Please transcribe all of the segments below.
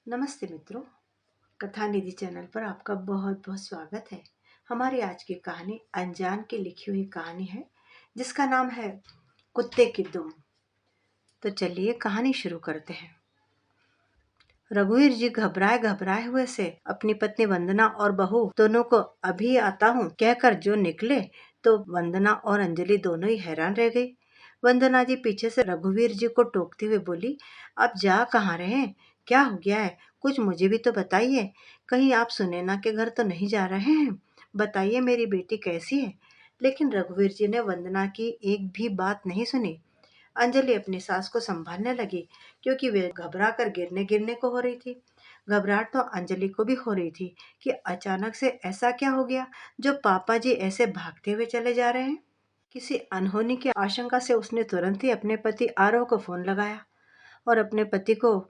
नमस्ते मित्रों। कथा निधि चैनल पर आपका बहुत बहुत स्वागत है। हमारी आज की कहानी अनजान की लिखी हुई कहानी है, जिसका नाम है कुत्ते की दुम। तो चलिए कहानी शुरू करते हैं। रघुवीर जी घबराए घबराए हुए से अपनी पत्नी वंदना और बहू दोनों को अभी आता हूँ कहकर जो निकले, तो वंदना और अंजलि दोनों ही हैरान रह गई। वंदना जी पीछे से रघुवीर जी को टोकते हुए बोली, आप जा कहाँ रहे हैं? क्या हो गया है? कुछ मुझे भी तो बताइए। कहीं आप सुनैना के घर तो नहीं जा रहे हैं? बताइए मेरी बेटी कैसी है? लेकिन रघुवीर जी ने वंदना की एक भी बात नहीं सुनी। अंजलि अपनी सास को संभालने लगी, क्योंकि वे घबरा कर गिरने गिरने को हो रही थी। घबराहट तो अंजलि को भी हो रही थी कि अचानक से ऐसा क्या हो गया जो पापा जी ऐसे भागते हुए चले जा रहे हैं। किसी अनहोनी की आशंका से उसने तुरंत ही अपने पति आरव को फोन लगाया और अपने पति को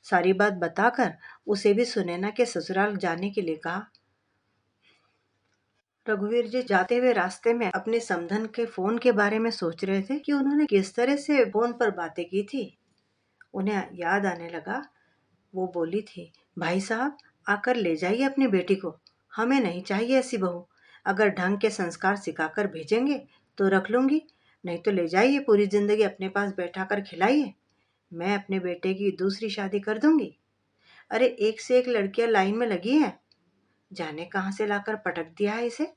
सारी बात बताकर उसे भी सुनैना के ससुराल जाने के लिए कहा। रघुवीर जी जाते हुए रास्ते में अपने समधन के फोन के बारे में सोच रहे थे कि उन्होंने किस तरह से फोन पर बातें की थी। उन्हें याद आने लगा, वो बोली थी, भाई साहब आकर ले जाइए अपनी बेटी को, हमें नहीं चाहिए ऐसी बहू। अगर ढंग के संस्कार सिखाकर भेजेंगे तो रख लूंगी, नहीं तो ले जाइए, पूरी जिंदगी अपने पास बैठा कर खिलाइए। मैं अपने बेटे की दूसरी शादी कर दूंगी। अरे एक से एक लड़कियां लाइन में लगी हैं, जाने कहां से लाकर पटक दिया है इसे।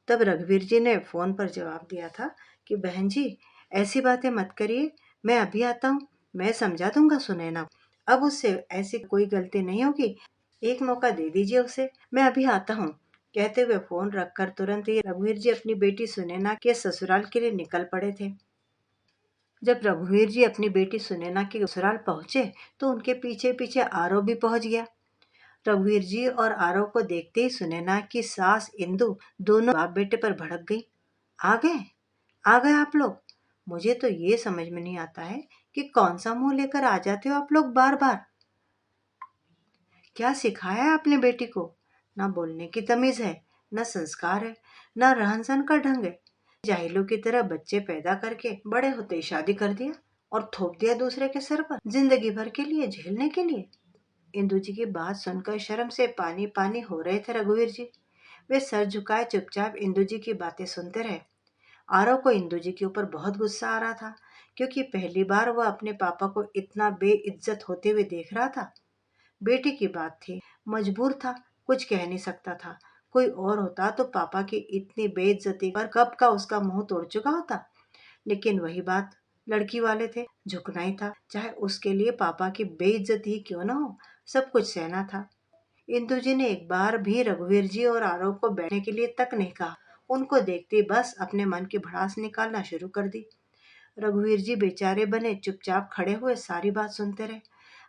तब रघुवीर जी ने फोन पर जवाब दिया था कि बहन जी ऐसी बातें मत करिए, मैं अभी आता हूँ, मैं समझा दूंगा सुनैना। अब उससे ऐसी कोई गलती नहीं होगी, एक मौका दे दीजिए उसे, मैं अभी आता हूँ। कहते हुए फोन रखकर तुरंत ही रघुवीर जी अपनी बेटी सुनैना के ससुराल के लिए निकल पड़े थे। जब रघुवीर जी अपनी बेटी सुनैना के ससुराल पहुंचे तो उनके पीछे पीछे आरव भी पहुंच गया। रघुवीर जी और आरव को देखते ही सुनैना की सास इंदु दोनों बाप बेटे पर भड़क गई। आ गए, आ गए आप लोग। मुझे तो ये समझ में नहीं आता है कि कौन सा मुंह लेकर आ जाते हो आप लोग बार बार। क्या सिखाया है आपने बेटी को? ना बोलने की तमीज है, ना संस्कार है, ना रहन सहन का ढंग है। जाहिलों की तरह बच्चे पैदा करके बड़े होते ही शादी कर दिया और थोप दिया दूसरे के सर पर, जिंदगी भर के लिए झेलने के लिए। इंदु जी की बात सुनकर शर्म से पानी पानी हो रहे थे रघुवीर जी। वे सर झुकाए चुपचाप इंदु जी की बातें सुनते रहे। आरव को इंदु जी के ऊपर बहुत गुस्सा आ रहा था, क्योंकि पहली बार वह अपने पापा को इतना बेइज्जत होते हुए देख रहा था। बेटी की बात थी, मजबूर था, कुछ कह नहीं सकता था। कोई और होता तो पापा की इतनी बेइज्जती पर कब का उसका मुंह तोड़ चुका होता। लेकिन वही बात, लड़की वाले थे, झुकना ही था, चाहे उसके लिए पापा की बेइज्जती ही क्यों ना हो, सब कुछ सहना था। इंदु जी ने एक बार भी रघुवीर जी और आरव को बैठने के लिए तक नहीं कहा। उनको देखते ही बस अपने मन की भड़ास निकालना शुरू कर दी। रघुवीर जी बेचारे बने चुपचाप खड़े हुए सारी बात सुनते रहे।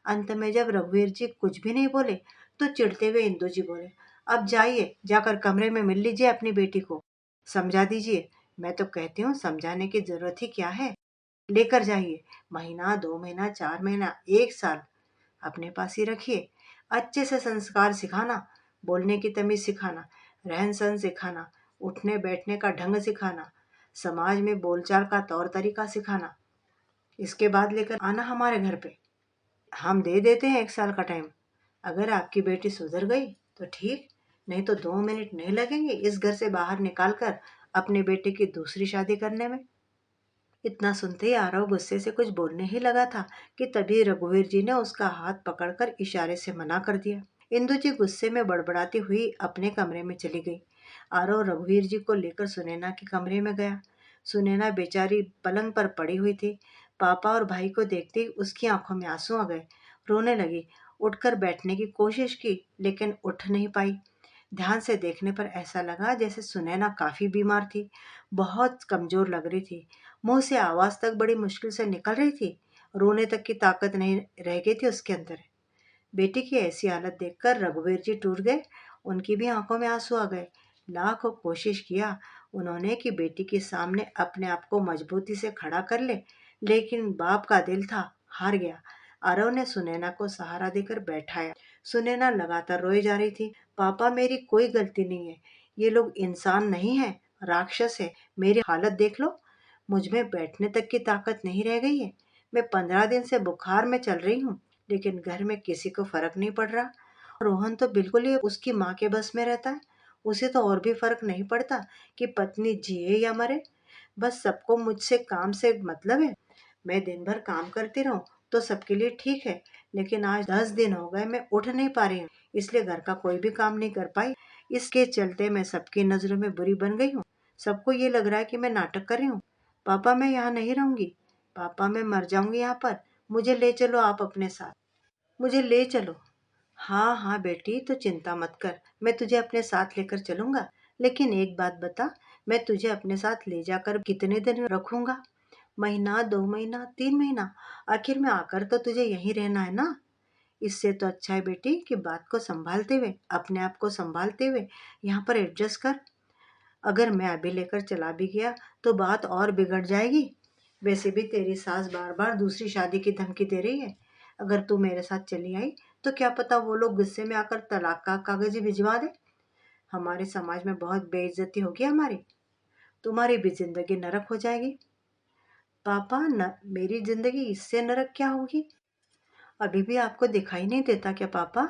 अंत में जब रघुवीर जी कुछ भी नहीं बोले, तो चिढ़ते हुए इंदु जी बोले, अब जाइए, जाकर कमरे में मिल लीजिए अपनी बेटी को, समझा दीजिए। मैं तो कहती हूँ समझाने की जरूरत ही क्या है, लेकर जाइए। महीना, 2 महीना, 4 महीना, 1 साल अपने पास ही रखिए। अच्छे से संस्कार सिखाना, बोलने की तमीज सिखाना, रहन सहन सिखाना, उठने बैठने का ढंग सिखाना, समाज में बोलचाल का तौर तरीका सिखाना। इसके बाद लेकर आना हमारे घर पे, हम दे देते हैं 1 साल का टाइम। अगर आपकी बेटी सुधर गई तो ठीक, नहीं तो 2 मिनट नहीं लगेंगे इस घर से बाहर निकाल कर अपने बेटे की दूसरी शादी करने में। इतना सुनते ही आरव गुस्से से कुछ बोलने ही लगा था कि तभी रघुवीर जी ने उसका हाथ पकड़कर इशारे से मना कर दिया। इंदु जी गुस्से में बड़बड़ाती हुई अपने कमरे में चली गई। आरव रघुवीर जी को लेकर सुनैना के कमरे में गया। सुनैना बेचारी पलंग पर पड़ी हुई थी। पापा और भाई को देखते ही उसकी आंखों में आंसू आ गए, रोने लगी। उठकर बैठने की कोशिश की लेकिन उठ नहीं पाई। ध्यान से देखने पर ऐसा लगा जैसे सुनैना काफी बीमार थी, बहुत कमजोर लग रही थी। मुंह से आवाज तक बड़ी मुश्किल से निकल रही थी, रोने तक की ताकत नहीं रह गई थी उसके अंदर। बेटी की ऐसी हालत देखकर रघुवीर जी टूट गए, उनकी भी आंखों में आंसू आ गए। लाखों कोशिश किया उन्होंने कि बेटी के सामने अपने आप को मजबूती से खड़ा कर ले, लेकिन बाप का दिल था, हार गया। आरव ने सुनैना को सहारा देकर बैठाया। सुनैना लगातार रोई जा रही थी, पापा मेरी कोई गलती नहीं है, ये लोग इंसान नहीं है, राक्षस है। मेरी हालत देख लो, मुझ में बैठने तक की ताकत नहीं रह गई है। मैं 15 दिन से बुखार में चल रही हूँ, लेकिन घर में किसी को फर्क नहीं पड़ रहा। रोहन तो बिल्कुल ही उसकी माँ के बस में रहता है। उसे तो और भी फर्क नहीं पड़ता कि पत्नी जिए या मरे। बस सबको मुझसे काम से मतलब है। मैं दिन भर काम करती रहूं तो सबके लिए ठीक है, लेकिन आज 10 दिन हो गए मैं उठ नहीं पा रही हूँ, इसलिए घर का कोई भी काम नहीं कर पाई। इसके चलते मैं सबकी नजरों में बुरी बन गई हूँ। सबको ये लग रहा है कि मैं नाटक कर रही हूँ। पापा मैं यहाँ नहीं रहूंगी। पापा मैं मर जाऊंगी यहाँ पर। मुझे ले चलो आप अपने साथ। मुझे ले चलो। हाँ हाँ बेटी, तो चिंता मत कर, मैं तुझे अपने साथ लेकर चलूंगा। लेकिन एक बात बता, मैं तुझे अपने साथ ले जाकर कितने दिन रखूंगा? महीना, 2 महीना, 3 महीना? आखिर में आकर तो तुझे यहीं रहना है ना। इससे तो अच्छा है बेटी कि बात को संभालते हुए, अपने आप को संभालते हुए यहाँ पर एडजस्ट कर। अगर मैं अभी लेकर चला भी गया तो बात और बिगड़ जाएगी। वैसे भी तेरी सास बार बार दूसरी शादी की धमकी दे रही है। अगर तू मेरे साथ चली आई तो क्या पता वो लोग गुस्से में आकर तलाक का कागज ही भिजवा दे। हमारे समाज में बहुत बेइज्जती होगी हमारी। तुम्हारी भी जिंदगी नरक हो जाएगी। पापा न, मेरी जिंदगी इससे नरक क्या होगी? अभी भी आपको दिखाई नहीं देता क्या पापा?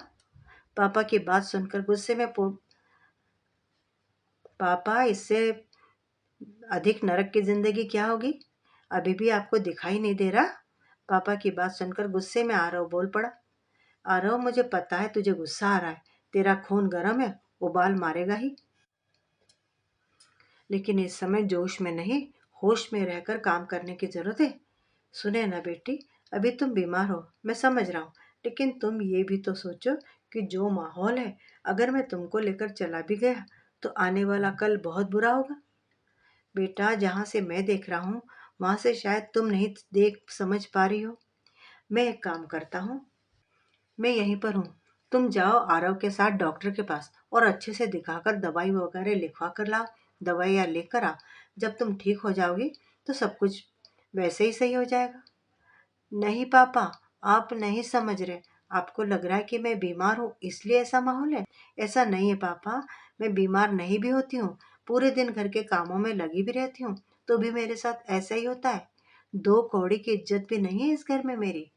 पापा की बात सुनकर गुस्से में पापा, इससे अधिक नरक की जिंदगी क्या होगी? अभी भी आपको दिखाई नहीं दे रहा? पापा की बात सुनकर गुस्से में आरव बोल पड़ा। आरव, मुझे पता है तुझे गुस्सा आ रहा है। तेरा खून गर्म है, उबाल मारेगा ही। लेकिन इस समय जोश में नहीं, होश में रहकर काम करने की जरूरत है। सुने ना बेटी, अभी तुम बीमार हो, मैं समझ रहा हूँ। लेकिन तुम ये भी तो सोचो कि जो माहौल है, अगर मैं तुमको लेकर चला भी गया तो आने वाला कल बहुत बुरा होगा। बेटा, जहाँ से मैं देख रहा हूँ वहां से शायद तुम नहीं देख समझ पा रही हो। मैं एक काम करता हूँ, मैं यहीं पर हूँ। तुम जाओ आरव के साथ डॉक्टर के पास और अच्छे से दिखाकर दवाई वगैरह लिखवा कर लाओ। दवाइयाँ लेकर आओ। जब तुम ठीक हो जाओगी तो सब कुछ वैसे ही सही हो जाएगा। नहीं पापा, आप नहीं समझ रहे। आपको लग रहा है कि मैं बीमार हूँ इसलिए ऐसा माहौल है। ऐसा नहीं है पापा। मैं बीमार नहीं भी होती हूँ, पूरे दिन घर के कामों में लगी भी रहती हूँ, तो भी मेरे साथ ऐसा ही होता है। दो कौड़ी की इज्जत भी नहीं है इस घर में मेरी।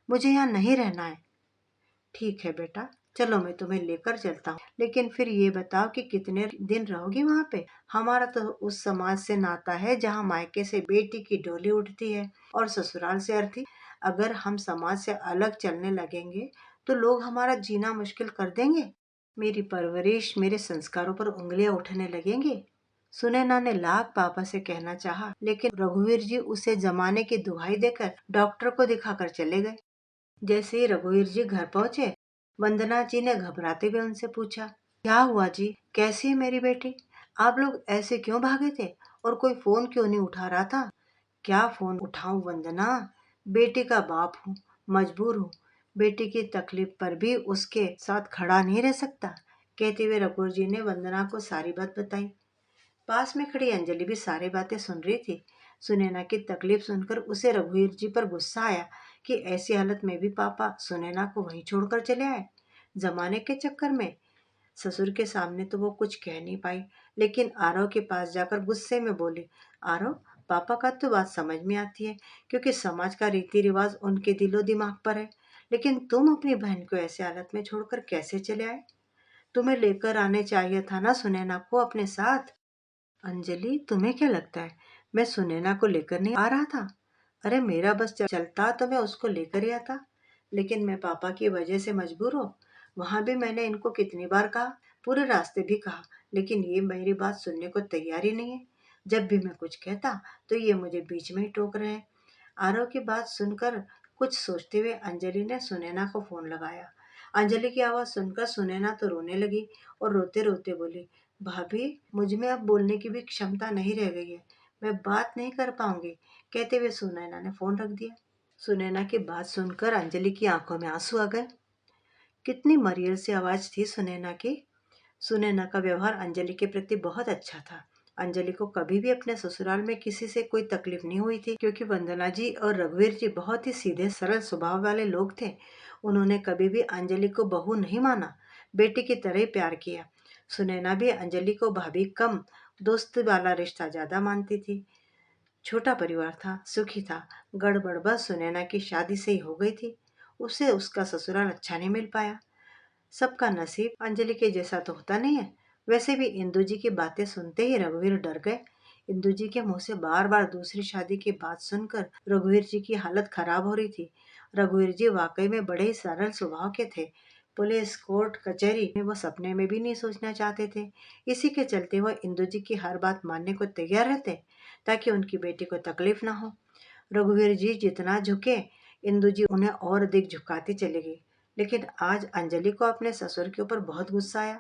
मुझे यहाँ नहीं रहना है। ठीक है बेटा, चलो मैं तुम्हें लेकर चलता हूँ, लेकिन फिर ये बताओ कि कितने दिन रहोगी वहाँ पे? हमारा तो उस समाज से नाता है जहाँ मायके से बेटी की डोली उठती है और ससुराल से अर्थी। अगर हम समाज से अलग चलने लगेंगे तो लोग हमारा जीना मुश्किल कर देंगे। मेरी परवरिश, मेरे संस्कारों पर उंगलियां उठने लगेंगी। सुनैना ने लाख पापा से कहना चाहा, लेकिन रघुवीर जी उसे जमाने की दुहाई देकर डॉक्टर को दिखाकर चले गए। जैसे ही रघुवीर जी घर पहुंचे, वंदना जी ने घबराते हुए उनसे पूछा, क्या हुआ जी, कैसी है मेरी बेटी? आप लोग ऐसे क्यों भागे थे और कोई फोन क्यों नहीं उठा रहा था? क्या फोन उठाऊं वंदना, बेटी का बाप हूँ, मजबूर हूँ। बेटी की तकलीफ पर भी उसके साथ खड़ा नहीं रह सकता। कहते हुए रघुवीर जी ने वंदना को सारी बात बताई। पास में खड़ी अंजलि भी सारी बातें सुन रही थी। सुनैना की तकलीफ सुनकर उसे रघुवीर जी पर गुस्सा आया कि ऐसी हालत में भी पापा सुनैना को वहीं छोड़कर चले आए। जमाने के चक्कर में। ससुर के सामने तो वो कुछ कह नहीं पाई, लेकिन आरव के पास जाकर गुस्से में बोली, आरव, पापा का तो बात समझ में आती है, क्योंकि समाज का रीति रिवाज उनके दिलो दिमाग पर है। लेकिन तुम अपनी बहन को ऐसी हालत में छोड़कर कैसे चले आए? तुम्हें लेकर आने चाहिए था ना सुनैना को अपने साथ। अंजलि, तुम्हें क्या लगता है मैं सुनैना को लेकर नहीं आ रहा था? अरे मेरा बस चलता तो मैं उसको लेकर ही आता, लेकिन मैं पापा की वजह से मजबूर हूँ। वहां भी मैंने इनको कितनी बार कहा, पूरे रास्ते भी कहा, लेकिन ये मेरी बात सुनने को तैयार ही नहीं है। जब भी मैं कुछ कहता तो ये मुझे बीच में ही टोक रहे हैं। आरव की बात सुनकर कुछ सोचते हुए अंजलि ने सुनैना को फोन लगाया। अंजलि की आवाज सुनकर सुनैना तो रोने लगी और रोते रोते बोली, भाभी, मुझ में अब बोलने की भी क्षमता नहीं रह गई है, मैं बात नहीं कर पाऊंगी। कहते हुए सुनैना ने फोन रख दिया। सुनैना की बात सुनकर अंजलि की आंखों में आंसू आ गए। कितनी मरियल सी आवाज थी सुनैना की। सुनैना का व्यवहार अंजलि के प्रति बहुत अच्छा था। अंजलि को कभी भी अपने ससुराल में किसी से कोई तकलीफ नहीं हुई थी, क्योंकि वंदना जी और रघुवीर जी बहुत ही सीधे सरल स्वभाव वाले लोग थे। उन्होंने कभी भी अंजलि को बहू नहीं माना, बेटी की तरह ही प्यार किया। सुनैना भी अंजलि को भाभी कम, दोस्त वाला रिश्ता ज्यादा मानती थी। छोटा परिवार था, सुखी था। गड़बड़ बस सुनैना की शादी से ही हो गई थी। उसे उसका ससुराल अच्छा नहीं मिल पाया। सबका नसीब अंजलि के जैसा तो होता नहीं है। वैसे भी इंदु जी की बातें सुनते ही रघुवीर डर गए। इंदु जी के मुंह से बार बार दूसरी शादी की बात सुनकर रघुवीर जी की हालत खराब हो रही थी। रघुवीर जी वाकई में बड़े ही सरल स्वभाव के थे। पुलिस कोर्ट कचहरी में वो सपने में भी नहीं सोचना चाहते थे। इसी के चलते वह इंदु जी की हर बात मानने को तैयार रहते ताकि उनकी बेटी को तकलीफ ना हो। रघुवीर जी जितना झुके, इंदु जी उन्हें और अधिक झुकाती चली गई। लेकिन आज अंजलि को अपने ससुर के ऊपर बहुत गुस्सा आया।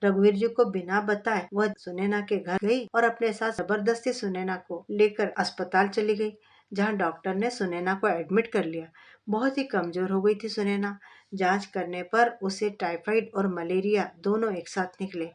रघुवीर जी को बिना बताए वह सुनैना के घर गई और अपने साथ जबरदस्ती सुनैना को लेकर अस्पताल चली गई, जहां डॉक्टर ने सुनैना को एडमिट कर लिया। बहुत ही कमजोर हो गई थी सुनैना। जांच करने पर उसे टाइफाइड और मलेरिया दोनों एक साथ निकले।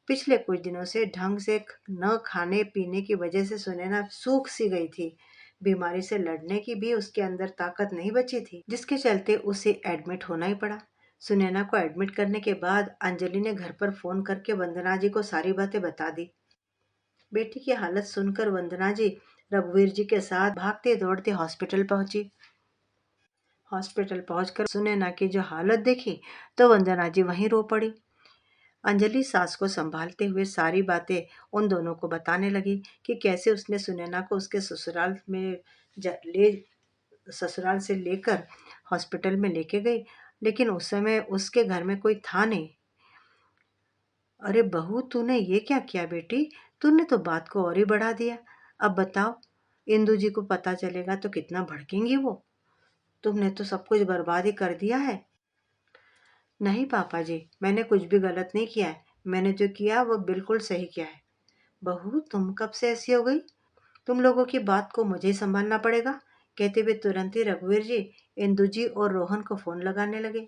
पिछले कुछ दिनों से ढंग से न खाने पीने की वजह से सुनैना सूख सी गई थी। बीमारी से लड़ने की भी उसके अंदर ताकत नहीं बची थी, जिसके चलते उसे एडमिट होना ही पड़ा। सुनैना को एडमिट करने के बाद अंजलि ने घर पर फोन करके वंदना जी को सारी बातें बता दी। बेटी की हालत सुनकर वंदना जी रघुवीर जी के साथ भागते दौड़ते हॉस्पिटल पहुंची। हॉस्पिटल पहुंचकर सुनैना की जो हालत देखी तो वंदना जी वहीं रो पड़ी। अंजलि सास को संभालते हुए सारी बातें उन दोनों को बताने लगी कि कैसे उसने सुनैना को उसके ससुराल से लेकर हॉस्पिटल में लेके गई, लेकिन उस समय उसके घर में कोई था नहीं। अरे बहू, तूने ये क्या किया बेटी? तूने तो बात को और ही बढ़ा दिया। अब बताओ, इंदु जी को पता चलेगा तो कितना भड़केंगी वो। तुमने तो सब कुछ बर्बाद ही कर दिया है। नहीं पापा जी, मैंने कुछ भी गलत नहीं किया है। मैंने जो किया वो बिल्कुल सही किया है। बहू, तुम कब से ऐसी हो गई? तुम लोगों की बात को मुझे ही संभालना पड़ेगा। कहते हुए तुरंत ही रघुवीर जी इंदु जी और रोहन को फोन लगाने लगे।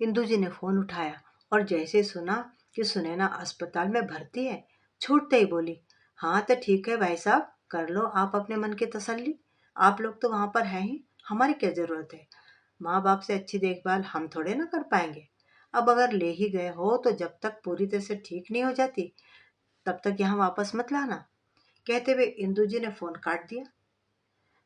इंदु जी ने फोन उठाया और जैसे सुना कि सुनैना अस्पताल में भर्ती है, छूटते ही बोली, हाँ तो ठीक है भाई साहब, कर लो आप अपने मन की तसल्ली। आप लोग तो वहां पर हैं ही, हमारी क्या जरूरत है? माँ बाप से अच्छी देखभाल हम थोड़े ना कर पाएंगे। अब अगर ले ही गए हो तो जब तक पूरी तरह से ठीक नहीं हो जाती तब तक यहाँ वापस मत लाना। कहते हुए इंदु जी ने फोन काट दिया।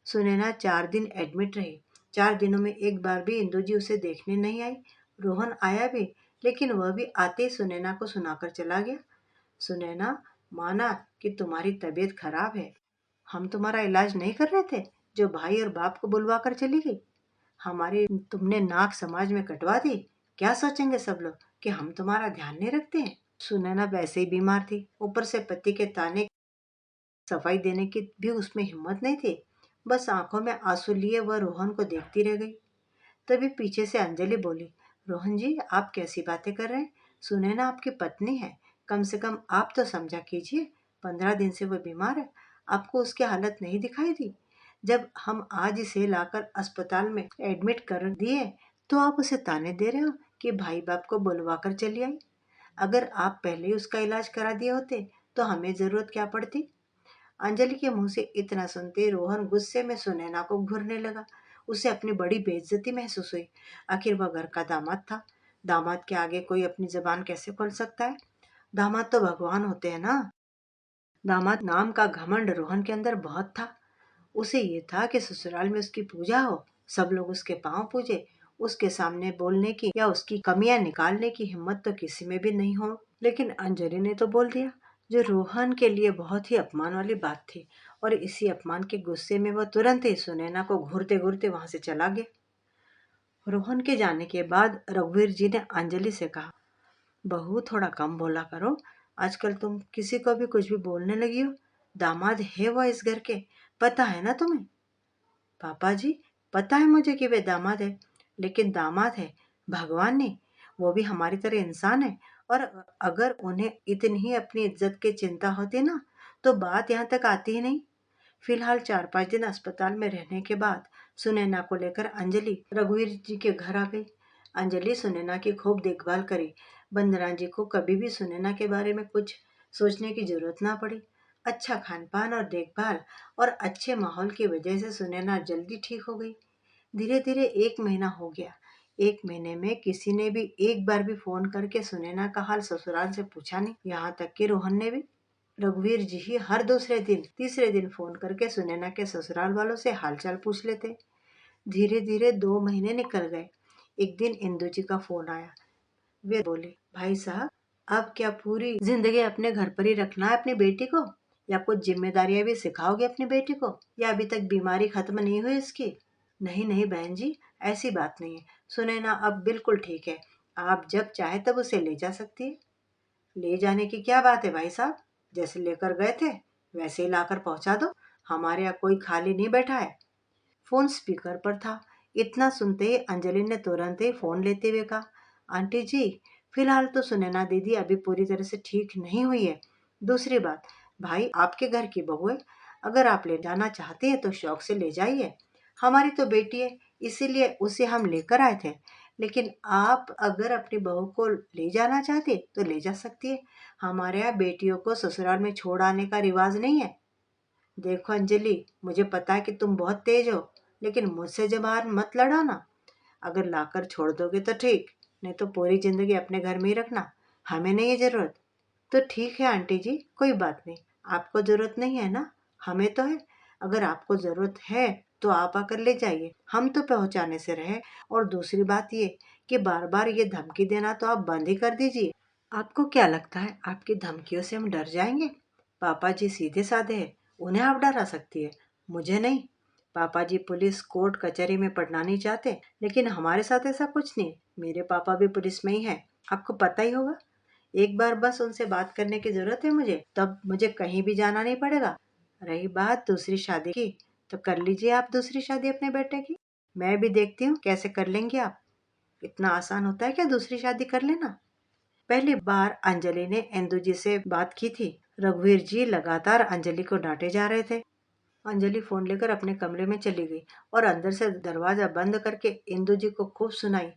सुनैना 4 दिन एडमिट रही। 4 दिनों में एक बार भी इंदु जी उसे देखने नहीं आई। रोहन आया भी, लेकिन वह भी आते ही सुनैना को सुनाकर चला गया। सुनैना, माना कि तुम्हारी तबीयत खराब है। हम तुम्हारा इलाज नहीं कर रहे थे जो भाई और बाप को बुलवा कर चली गई? हमारी तुमने नाक समाज में कटवा दी। क्या सोचेंगे सब लोग कि हम तुम्हारा ध्यान नहीं रखते हैं? सुनैना वैसे ही बीमार थी, ऊपर से पति के ताने, सफाई देने की भी उसमें हिम्मत नहीं थी। बस आंखों में आंसू लिए वह रोहन को देखती रह गई। तभी पीछे से अंजलि बोली, रोहन जी, आप कैसी बातें कर रहे हैं? सुनैना आपकी पत्नी है, कम से कम आप तो समझा कीजिए। 15 दिन से वह बीमार है, आपको उसकी हालत नहीं दिखाई दी? जब हम आज इसे लाकर अस्पताल में एडमिट कर दिए तो आप उसे ताने दे रहे हो कि भाई बाप को बुलवा कर चली आई। अगर आप पहले ही उसका इलाज करा दिए होते तो हमें जरूरत क्या पड़ती? अंजलि के मुंह से इतना सुनते रोहन गुस्से में सुनैना को घूरने लगा। उसे अपनी बड़ी बेइज्जती महसूस हुई। आखिर वह घर का दामाद था। दामाद के आगे कोई अपनी जबान कैसे खोल सकता है? दामाद तो भगवान होते हैं ना। दामाद नाम का घमंड रोहन के अंदर बहुत था। उसे ये था कि ससुराल में उसकी पूजा हो, सब लोग उसके पांव पूजे, उसके सामने बोलने की या उसकी कमियां निकालने की हिम्मत तो किसी में भी नहीं हो। लेकिन अंजलि ने तो बोल दिया, जो रोहन के लिए बहुत ही अपमान वाली बात थी, और इसी अपमान के गुस्से में वह तुरंत ही सुनैना को घूरते घूरते वहां से चला गया। रोहन के जाने के बाद रघुवीर जी ने अंजलि से कहा, बहू थोड़ा कम बोला करो। आजकल तुम किसी को भी कुछ भी बोलने लगी हो। दामाद है वह इस घर के, पता है ना तुम्हें? पापा जी, पता है मुझे कि वे दामाद है, लेकिन दामाद है, भगवान नहीं। वो भी हमारी तरह इंसान है। और अगर उन्हें इतनी ही अपनी इज्जत की चिंता होती ना तो बात यहाँ तक आती ही नहीं। फिलहाल 4-5 दिन अस्पताल में रहने के बाद सुनैना को लेकर अंजलि रघुवीर जी के घर आ गई। अंजलि सुनैना की खूब देखभाल करी। बंदना जी को कभी भी सुनैना के बारे में कुछ सोचने की जरूरत ना पड़ी। अच्छा खान पान और देखभाल और अच्छे माहौल की वजह से सुनैना जल्दी ठीक हो गई। धीरे धीरे 1 महीना हो गया। 1 महीने में किसी ने भी एक बार भी फोन करके सुनैना का हाल ससुराल से पूछा नहीं। यहाँ तक कि रोहन ने भी। रघुवीर जी ही हर दूसरे दिन तीसरे दिन फोन करके सुनैना के ससुराल वालों से हालचाल पूछ लेते। धीरे धीरे 2 महीने निकल गए। एक दिन इंदु जी का फोन आया। वे बोले, भाई साहब, अब क्या पूरी जिंदगी अपने घर पर ही रखना है अपनी बेटी को, या कुछ जिम्मेदारियां भी सिखाओगे अपनी बेटी को, या अभी तक बीमारी खत्म नहीं हुई इसकी? नहीं नहीं बहन जी, ऐसी बात नहीं है। सुनैना अब बिल्कुल ठीक है। आप जब चाहे तब उसे ले जा सकती है। ले जाने की क्या बात है भाई साहब, जैसे लेकर गए थे वैसे ही लाकर पहुंचा दो। हमारे यहाँ कोई खाली नहीं बैठा है। फोन स्पीकर पर था। इतना सुनते ही अंजलि ने तुरंत ही फोन लेते हुए कहा, आंटी जी, फिलहाल तो सुनैना दीदी अभी पूरी तरह से ठीक नहीं हुई है। दूसरी बात, भाई आपके घर की बहू है, अगर आप ले जाना चाहते हैं तो शौक से ले जाइए। हमारी तो बेटी है, इसीलिए उसे हम लेकर आए थे। लेकिन आप अगर अपनी बहू को ले जाना चाहते तो ले जा सकती है। हमारे यहाँ बेटियों को ससुराल में छोड़ आने का रिवाज नहीं है। देखो अंजलि, मुझे पता है कि तुम बहुत तेज हो, लेकिन मुझसे जबान मत लड़ाना। अगर लाकर छोड़ दोगे तो ठीक, नहीं तो पूरी जिंदगी अपने घर में ही रखना। हमें नहीं है जरूरत। तो ठीक है आंटी जी, कोई बात नहीं। आपको जरूरत नहीं है ना, हमें तो है। अगर आपको जरूरत है तो आप आकर ले जाइए, हम तो पहुंचाने से रहे। और दूसरी बात ये कि बार बार ये धमकी देना तो आप बंद ही कर दीजिए। आपको क्या लगता है आपकी धमकियों से हम डर जाएंगे? पापा जी सीधे साधे हैं, उन्हें आप डरा सकती है, मुझे नहीं। पापा जी पुलिस कोर्ट कचहरी में पढ़ना नहीं चाहते, लेकिन हमारे साथ ऐसा कुछ नहीं। मेरे पापा भी पुलिस में ही है, आपको पता ही होगा। एक बार बस उनसे बात करने की जरूरत है मुझे, तब मुझे कहीं भी जाना नहीं पड़ेगा। रही बात दूसरी शादी की, तो कर लीजिए आप दूसरी शादी अपने बेटे की। मैं भी देखती हूँ कैसे कर लेंगे आप। इतना आसान होता है क्या दूसरी शादी कर लेना? पहली बार अंजलि ने इंदु जी से बात की थी। रघुवीर जी लगातार अंजलि को डांटे जा रहे थे। अंजलि फोन लेकर अपने कमरे में चली गई और अंदर से दरवाजा बंद करके इंदु जी को खूब सुनाई।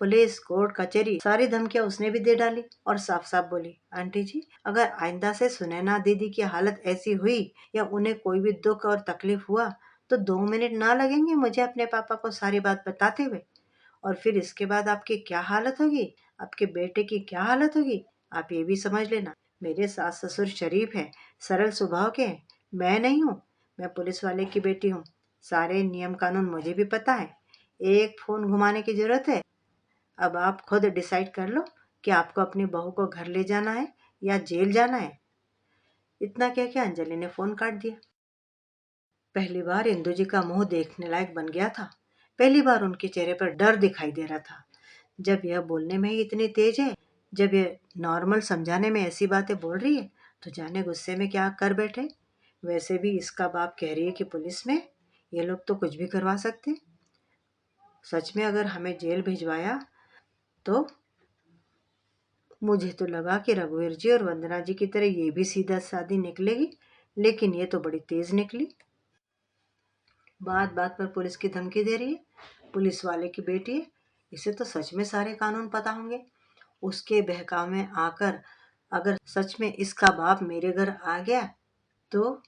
पुलिस कोर्ट कचहरी सारी धमकियां उसने भी दे डाली और साफ साफ बोली, आंटी जी, अगर आइंदा से सुनैना दीदी की हालत ऐसी हुई या उन्हें कोई भी दुख और तकलीफ हुआ तो 2 मिनट ना लगेंगे मुझे अपने पापा को सारी बात बताते हुए। और फिर इसके बाद आपकी क्या हालत होगी, आपके बेटे की क्या हालत होगी, आप ये भी समझ लेना। मेरे सास ससुर शरीफ हैं, सरल स्वभाव के हैं। मैं नहीं हूँ। मैं पुलिस वाले की बेटी हूँ। सारे नियम कानून मुझे भी पता है। एक फोन घुमाने की जरूरत है। अब आप खुद डिसाइड कर लो कि आपको अपनी बहू को घर ले जाना है या जेल जाना है। इतना कह के अंजलि ने फोन काट दिया। पहली बार इंदु जी का मुंह देखने लायक बन गया था। पहली बार उनके चेहरे पर डर दिखाई दे रहा था। जब यह बोलने में ही इतनी तेज है, जब यह नॉर्मल समझाने में ऐसी बातें बोल रही है, तो जाने गुस्से में क्या कर बैठे। वैसे भी इसका बाप कह रही है कि पुलिस में ये लोग तो कुछ भी करवा सकते। सच में अगर हमें जेल भिजवाया तो? मुझे तो लगा कि रघुवीर जी और वंदना जी की तरह ये भी सीधा सादी निकलेगी, लेकिन ये तो बड़ी तेज निकली। बात बात पर पुलिस की धमकी दे रही है। पुलिस वाले की बेटी है, इसे तो सच में सारे कानून पता होंगे। उसके बहकावे में आकर अगर सच में इसका बाप मेरे घर आ गया तो?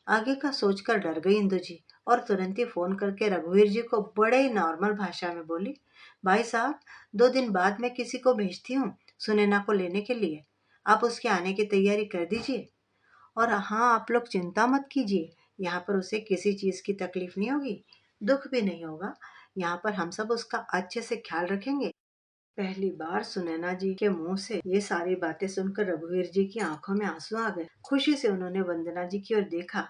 आगे का सोचकर डर गई इंदु जी और तुरंत ही फोन करके रघुवीर जी को बड़े ही नॉर्मल भाषा में बोली, भाई साहब, 2 दिन बाद मैं किसी को भेजती हूँ सुनैना को लेने के लिए। आप उसके आने की तैयारी कर दीजिए। और हाँ, आप लोग चिंता मत कीजिए, यहाँ पर उसे किसी चीज की तकलीफ नहीं होगी, दुख भी नहीं होगा। यहाँ पर हम सब उसका अच्छे से ख्याल रखेंगे। पहली बार सुनैना जी के मुंह से ये सारी बातें सुनकर रघुवीर जी की आंखों में आंसू आ गए। खुशी से उन्होंने वंदना जी की ओर देखा।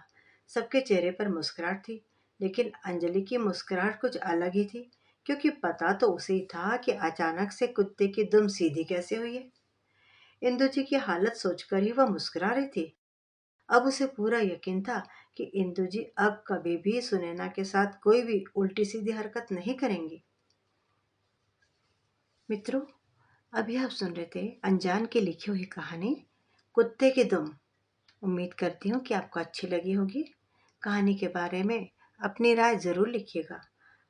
सबके चेहरे पर मुस्कुराहट थी, लेकिन अंजलि की मुस्कुराहट कुछ अलग ही थी, क्योंकि पता तो उसे ही था कि अचानक से कुत्ते की दुम सीधी कैसे हुई है। इंदु जी की हालत सोचकर ही वह मुस्कुरा रही थी। अब उसे पूरा यकीन था कि इंदु जी अब कभी भी सुनैना के साथ कोई भी उल्टी सीधी हरकत नहीं करेंगी। मित्रों, अभी आप सुन रहे थे अनजान की लिखी हुई कहानी कुत्ते की दुम। उम्मीद करती हूँ कि आपको अच्छी लगी होगी। कहानी के बारे में अपनी राय जरूर लिखिएगा।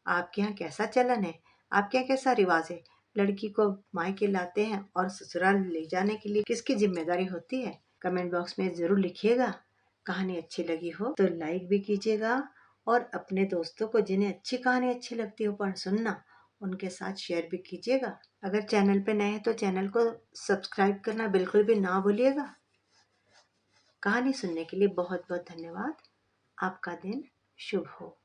आपके यहाँ कैसा चलन है, आपके यहाँ कैसा रिवाज है? लड़की को मायके लाते हैं और ससुराल ले जाने के लिए किसकी जिम्मेदारी होती है? कमेंट बॉक्स में जरूर लिखिएगा। कहानी अच्छी लगी हो तो लाइक भी कीजिएगा और अपने दोस्तों को जिन्हें अच्छी कहानी अच्छी लगती हो पढ़ सुनना, उनके साथ शेयर भी कीजिएगा। अगर चैनल पे नए हैं तो चैनल को सब्सक्राइब करना बिल्कुल भी ना भूलिएगा। कहानी सुनने के लिए बहुत बहुत धन्यवाद। आपका दिन शुभ हो।